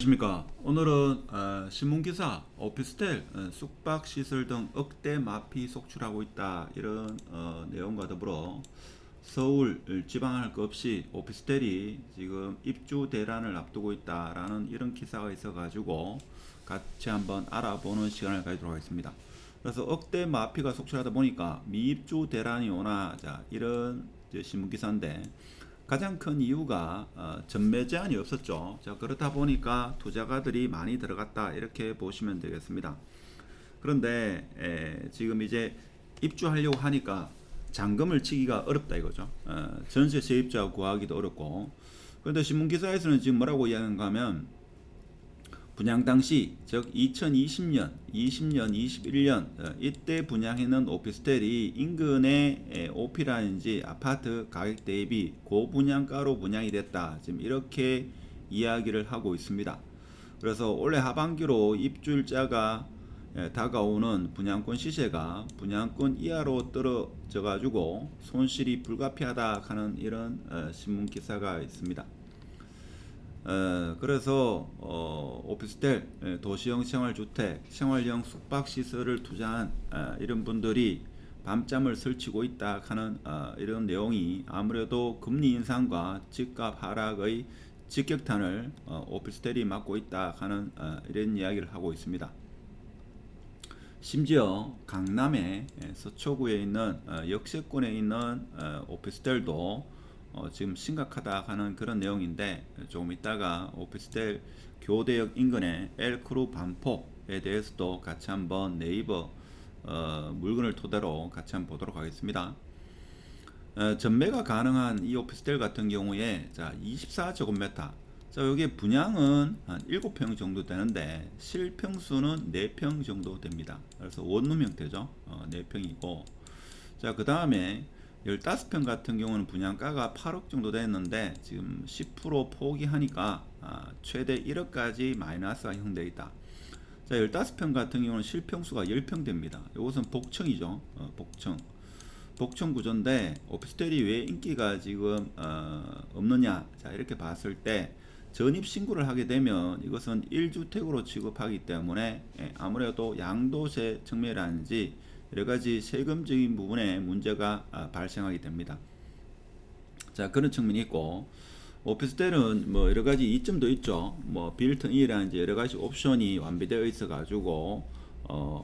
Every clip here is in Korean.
안녕하십니까. 오늘은 신문기사 오피스텔 숙박시설 등 억대 마피 속출하고 있다 이런 내용과 더불어 서울 지방할 것 없이 오피스텔이 지금 입주 대란을 앞두고 있다라는 이런 기사가 있어 가지고 같이 한번 알아보는 시간을 가지도록 하겠습니다. 그래서 억대 마피가 속출하다 보니까 미입주 대란이 오나 자 이런 신문기사인데, 가장 큰 이유가 전매 제한이 없었죠. 자, 그렇다 보니까 투자가들이 많이 들어갔다 이렇게 보시면 되겠습니다. 그런데 지금 이제 입주하려고 하니까 잔금을 치기가 어렵다 이거죠. 전세 세입자 구하기도 어렵고. 그런데 신문기사에서는 지금 뭐라고 이야기하는가 하면, 분양 당시 즉 2020년, 20년, 21년 이때 분양해놓은 오피스텔이 인근의 오피라든지 아파트 가격 대비 고분양가로 분양이 됐다. 지금 이렇게 이야기를 하고 있습니다. 그래서 올해 하반기로 입주일자가 다가오는 분양권 시세가 분양권 이하로 떨어져 가지고 손실이 불가피하다 하는 이런 신문 기사가 있습니다. 그래서 오피스텔, 도시형 생활주택, 생활형 숙박시설을 투자한 이런 분들이 밤잠을 설치고 있다 하는 이런 내용이 아무래도 금리 인상과 집값 하락의 직격탄을 오피스텔이 맞고 있다 하는 이런 이야기를 하고 있습니다. 심지어 강남의 서초구에 있는 역세권에 있는 오피스텔도 지금 심각하다 하는 그런 내용인데, 조금 이따가 오피스텔 교대역 인근의 엘크루 반포에 대해서도 같이 한번 네이버 물건을 토대로 같이 한번 보도록 하겠습니다. 전매가 가능한 이 오피스텔 같은 경우에 자 24제곱미터, 자 여기 분양은 한 7평 정도 되는데 실평수는 4평 정도 됩니다. 그래서 원룸 형태죠. 4평이고, 자 그 다음에 15평 같은 경우는 분양가가 8억 정도 됐는데 지금 10% 포기하니까 최대 1억까지 마이너스가 형성되어 있다. 자 15평 같은 경우는 실평수가 10평 됩니다. 이것은 복층이죠. 복층 구조인데 오피스텔이 왜 인기가 지금 없느냐, 자 이렇게 봤을 때 전입 신고를 하게 되면 이것은 1주택으로 취급하기 때문에 아무래도 양도세 측면이라든지 여러가지 세금적인 부분에 문제가 발생하게 됩니다. 자 그런 측면이 있고, 오피스텔은 뭐 여러가지 이점도 있죠. 뭐 빌트인이라든지 여러가지 옵션이 완비되어 있어 가지고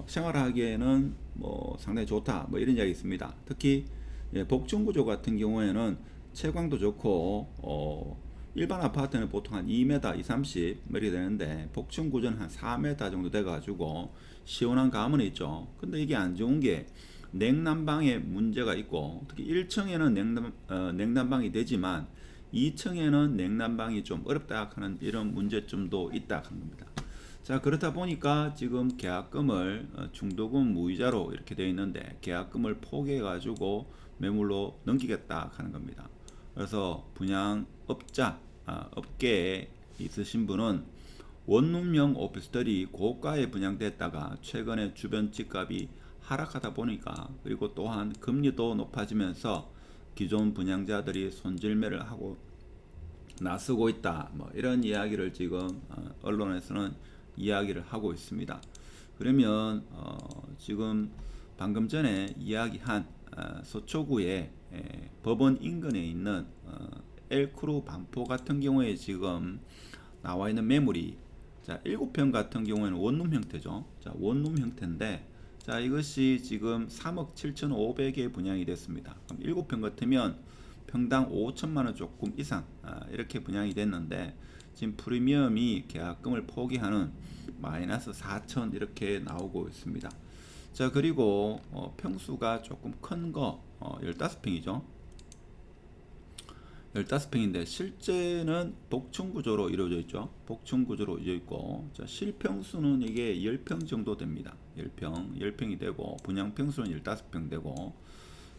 생활하기에는 뭐 상당히 좋다 뭐 이런 이야기 있습니다. 특히 복층 구조 같은 경우에는 채광도 좋고 일반 아파트는 보통 한 2m, 230 이렇게 되는데 복층 구조는 한 4m 정도 돼 가지고 시원한 감은 있죠. 근데 이게 안 좋은 게 냉난방에 문제가 있고, 특히 1층에는 냉난방이 되지만 2층에는 냉난방이 좀 어렵다 하는 이런 문제점도 있다 하는 겁니다. 자 그렇다 보니까 지금 계약금을 중도금 무이자로 이렇게 되어 있는데 계약금을 포기해 가지고 매물로 넘기겠다 하는 겁니다. 그래서 분양업자 업계에 있으신 분은 원룸형 오피스텔이 고가에 분양됐다가 최근에 주변 집값이 하락하다 보니까, 그리고 또한 금리도 높아지면서 기존 분양자들이 손절매를 하고 나서고 있다 뭐 이런 이야기를 지금 언론에서는 이야기를 하고 있습니다. 그러면 지금 방금 전에 이야기한 서초구의 법원 인근에 있는 엘크루 반포 같은 경우에 지금 나와 있는 매물이, 자 7평 같은 경우에는 원룸 형태죠. 자 원룸 형태인데, 자 이것이 지금 3억 7,500에 분양이 됐습니다. 그럼 7평 같으면 평당 5천만원 조금 이상 이렇게 분양이 됐는데, 지금 프리미엄이 계약금을 포기하는 마이너스 4천 이렇게 나오고 있습니다. 자 그리고 평수가 조금 큰 거 15평이죠. 15평인데 실제는 복층 구조로 이루어져 있죠. 복층 구조로 이루어져 있고, 자 실평수는 이게 10평 정도 됩니다. 10평이 되고 분양평수는 15평 되고,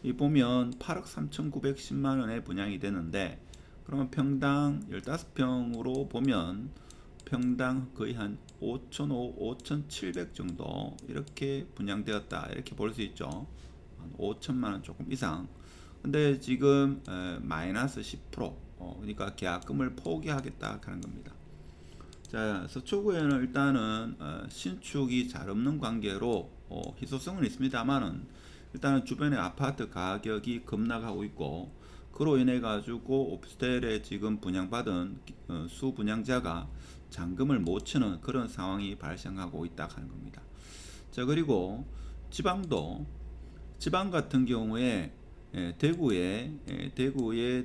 이 보면 8억 3,910만원에 분양이 되는데, 그러면 평당 15평으로 보면 평당 거의 한 5,500, 5,700 정도 이렇게 분양되었다 이렇게 볼 수 있죠. 한 5천만원 조금 이상. 근데 지금 마이너스 10% 그러니까 계약금을 포기하겠다 하는 겁니다. 자, 서초구에는 일단은 신축이 잘 없는 관계로 희소성은 있습니다만은 일단은 주변에 아파트 가격이 급락하고 있고 그로 인해 가지고 오피스텔에 지금 분양받은 수분양자가 잔금을 못 치는 그런 상황이 발생하고 있다 하는 겁니다. 자, 그리고 지방도 지방 같은 경우에 대구의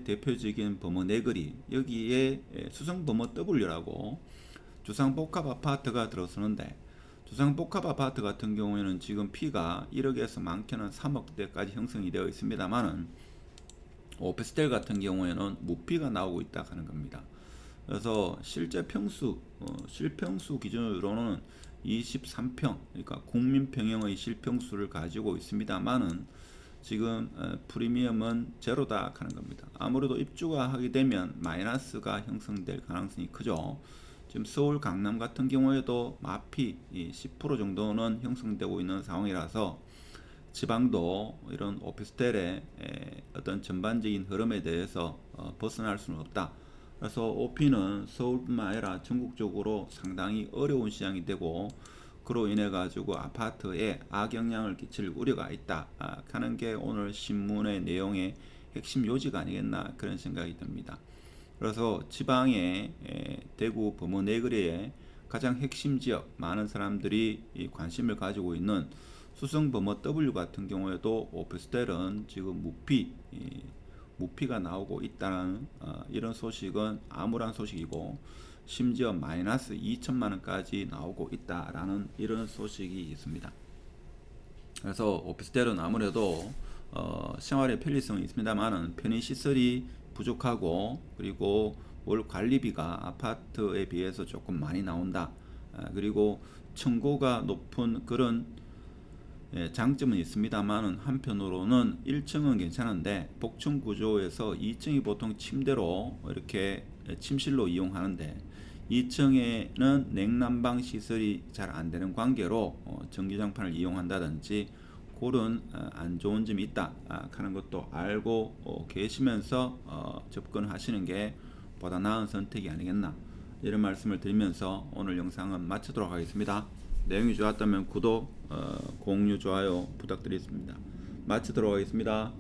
대표적인 범어 네거리 여기에 수성범어 W라고 주상복합 아파트가 들어서는데 주상복합 아파트 같은 경우에는 지금 피가 1억에서 많게는 3억대까지 형성이 되어 있습니다만은 오피스텔 같은 경우에는 무피가 나오고 있다 하는 겁니다. 그래서 실제 실평수 기준으로는 23평, 그러니까 국민평형의 실평수를 가지고 있습니다만은 지금 프리미엄은 제로다 하는 겁니다. 아무래도 입주가 하게 되면 마이너스가 형성될 가능성이 크죠. 지금 서울 강남 같은 경우에도 마피 10% 정도는 형성되고 있는 상황이라서 지방도 이런 오피스텔의 어떤 전반적인 흐름에 대해서 벗어날 수는 없다. 그래서 오피는 서울뿐만 아니라 전국적으로 상당히 어려운 시장이 되고 그로 인해 가지고 아파트에 악영향을 끼칠 우려가 있다 하는 게 오늘 신문의 내용의 핵심 요지가 아니겠나 그런 생각이 듭니다. 그래서 지방의 대구 범어 네거리의 가장 핵심 지역 많은 사람들이 관심을 가지고 있는 수성 범어 W 같은 경우에도 오피스텔은 지금 무피가 나오고 있다는 이런 소식은 암울한 소식이고 심지어 마이너스 2천만 원까지 나오고 있다라는 이런 소식이 있습니다. 그래서 오피스텔은 아무래도 생활의 편리성이 있습니다만은 편의시설이 부족하고 그리고 월 관리비가 아파트에 비해서 조금 많이 나온다. 그리고 층고가 높은 그런 장점은 있습니다만은 한편으로는 1층은 괜찮은데 복층 구조에서 2층이 보통 침대로 이렇게 침실로 이용하는데 2층에는 냉난방 시설이 잘 안 되는 관계로 전기장판을 이용한다든지 그런 안 좋은 점이 있다 하는 것도 알고 계시면서 접근하시는 게 보다 나은 선택이 아니겠나 이런 말씀을 드리면서 오늘 영상은 마치도록 하겠습니다. 내용이 좋았다면 구독, 공유, 좋아요 부탁드리겠습니다. 마치도록 하겠습니다.